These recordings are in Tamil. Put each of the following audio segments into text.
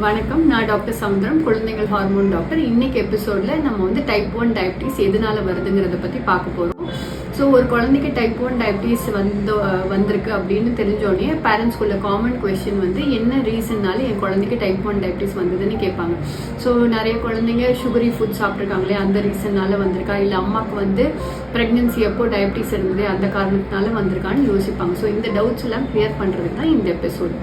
வணக்கம், நான் டாக்டர் சமுத்திரம், குழந்தைகள் ஹார்மோன் டாக்டர். இன்னைக்கு எபிசோட்ல நம்ம வந்து டைப் 1 டயபிட்டிஸ் எதனால வருதுங்கிறத பத்தி பார்க்க போறோம். ஸோ ஒரு குழந்தைக்கு டைப் 1 டயபிட்டிஸ் வந்திருக்கு அப்படின்னு தெரிஞ்சோடனே பேரண்ட்ஸ்குள்ள காமன் கொஸ்டின் வந்து என்ன ரீசன்னால என் குழந்தைக்கு டைப் 1 டயபிட்டிஸ் வந்ததுன்னு கேட்பாங்க. ஸோ நிறைய குழந்தைங்க சுகரி ஃபுட் சாப்பிட்ருக்காங்களே அந்த ரீசன்னால வந்திருக்கா, இல்லை அம்மாவுக்கு வந்து ப்ரெக்னன்சி எப்போ டயபிட்டிஸ் இருந்தது அந்த காரணத்தினால வந்திருக்கான்னு யோசிப்பாங்க. ஸோ இந்த டவுட்ஸ் எல்லாம் கிளியர் பண்ணுறதுக்கு தான் இந்த எபிசோட்.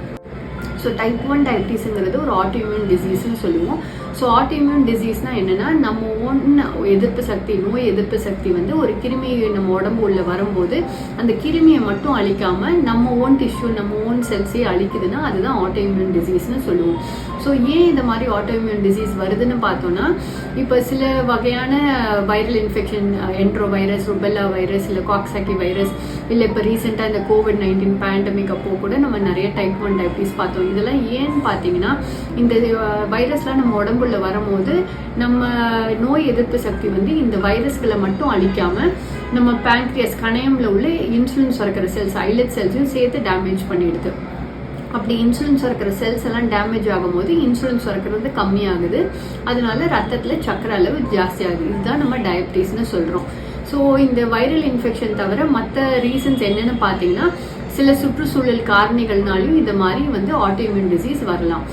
ஸோ டைப் 1 டயபிட்டிஸுங்கிறது ஒரு ஆட்டோஇம்யூன் டிசீஸ்ன்னு சொல்லுவோம். ஸோ ஆட்டோஇம்யூன் டிசீஸ்னால் என்னென்னா, நம்ம ஓன் நோய் எதிர்ப்பு சக்தி வந்து ஒரு கிருமி நம்ம உடம்பு உள்ள வரும்போது அந்த கிருமியை மட்டும் அழிக்காமல் நம்ம ஓன் டிஷ்யூ நம்ம ஓன் செல்ஸே அழிக்குதுன்னா அதுதான் ஆட்டோஇம்யூன் டிசீஸ்ன்னு சொல்லுவோம். ஸோ ஏன் இந்த மாதிரி ஆட்டோஇம்யூன் டிசீஸ் வருதுன்னு பார்த்தோன்னா, இப்போ சில வகையான viral infection, entero virus, rubella virus, இல்லை காக்சாக்கி வைரஸ், இல்லை இப்போ ரீசெண்டாக இந்த COVID-19 பேண்டமிக் அப்போ கூட நம்ம நிறைய டைப் 1 டயபிட்டிஸ் பார்த்தோம். இதெல்லாம் ஏன்னு பார்த்தீங்கன்னா, இந்த வைரஸ்லாம் நம்ம உடம்புல வரும்போது நம்ம நோய் எதிர்ப்பு சக்தி வந்து இந்த வைரஸ்களை மட்டும் அழிக்காமல் நம்ம பேங்க்ரியாஸ் கணையம்ல உள்ள இன்சுலின் சுரக்கிற செல்ஸ், ஐலட் செல்ஸையும் சேர்த்து டேமேஜ் பண்ணிடுது. அப்படி இன்சுலின் சுரக்கிற செல்ஸ் எல்லாம் டேமேஜ் ஆகும்போது இன்சுலின் சுரக்கிறது கம்மியாகுது, அதனால ரத்தத்தில் சக்கரை அளவு ஜாஸ்தி ஆகுது. இதுதான் நம்ம டயபிட்டிஸ்னு சொல்கிறோம். ஸோ இந்த வைரல் இன்ஃபெக்ஷன் தவிர மற்ற ரீசன்ஸ் என்னென்னு பார்த்தீங்கன்னா, சில சுற்றுச்சூழல் காரணிகள்னாலையும் இந்த மாதிரி வந்து ஆட்டோஇம்யூன் டிசீஸ் வரலாம்.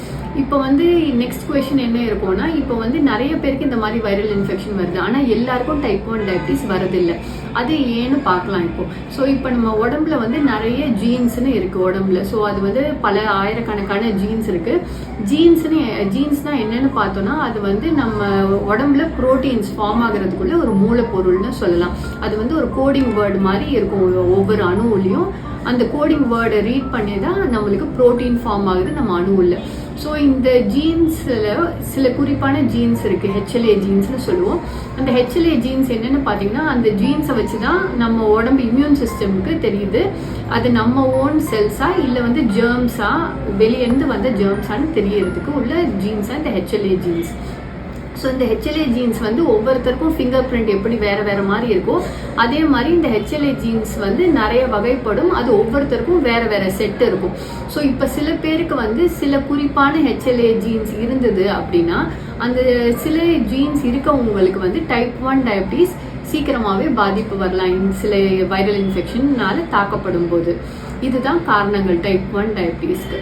இப்போ வந்து நெக்ஸ்ட் கொஸ்டின் என்ன இருக்கும்னா, இப்போ வந்து நிறைய பேருக்கு இந்த மாதிரி வைரல் இன்ஃபெக்ஷன் வருது, ஆனால் எல்லாருக்கும் டைப் 1 டயபிட்டிஸ் வரதில்லை. அது ஏன்னு பார்க்கலாம் இப்போ. ஸோ இப்போ நம்ம உடம்புல வந்து நிறைய ஜீன்ஸ்னு இருக்குது உடம்புல. ஸோ அது வந்து பல ஆயிரக்கணக்கான ஜீன்ஸ் இருக்குது. ஜீன்ஸ்னால் என்னன்னு பார்த்தோன்னா, அது வந்து நம்ம உடம்புல ப்ரோட்டீன்ஸ் ஃபார்ம் ஆகிறதுக்குள்ள ஒரு மூலப்பொருள்னு சொல்லலாம். அது வந்து ஒரு கோடிங் வேர்டு மாதிரி இருக்கும் ஒவ்வொரு அணுவுலையும். அந்த கோடிங் வேர்டை ரீட் பண்ணி தான் நம்மளுக்கு ப்ரோட்டீன் ஃபார்ம் ஆகுது நம்ம அணுவில். ஸோ இந்த ஜீன்ஸில் சில குறிப்பான ஜீன்ஸ் இருக்குது, HLA ஜீன்ஸ்னு சொல்லுவோம். அந்த HLA ஜீன்ஸ் என்னென்னு பார்த்தீங்கன்னா, அந்த ஜீன்ஸை வச்சு தான் நம்ம உடம்பு இம்யூன் சிஸ்டமுக்கு தெரியுது அது நம்ம ஓன் செல்ஸா இல்லை வந்து ஜெர்ம்ஸா, வெளியேருந்து வந்த ஜெர்ம்ஸான்னு தெரியறதுக்கு உள்ள ஜீன்ஸாக இந்த HLA ஜீன்ஸ். ஸோ இந்த HLA ஜீன்ஸ் வந்து ஒவ்வொருத்தருக்கும் ஃபிங்கர் பிரிண்ட் எப்படி வேறு மாதிரி இருக்கோ அதே மாதிரி இந்த HLA ஜீன்ஸ் வந்து நிறைய வகைப்படும். அது ஒவ்வொருத்தருக்கும் வேறு செட் இருக்கும். ஸோ இப்போ சில பேருக்கு வந்து சில குறிப்பான HLA ஜீன்ஸ் இருந்தது அப்படின்னா, அந்த சில ஜீன்ஸ் இருக்கவங்களுக்கு வந்து டைப் 1 டயபிட்டிஸ் சீக்கிரமாகவே பாதிப்பு வரலாம் சில வைரல் இன்ஃபெக்ஷன்னால தாக்கப்படும் போது. இதுதான் காரணங்கள் டைப் 1 டயபிட்டிஸ்க்கு.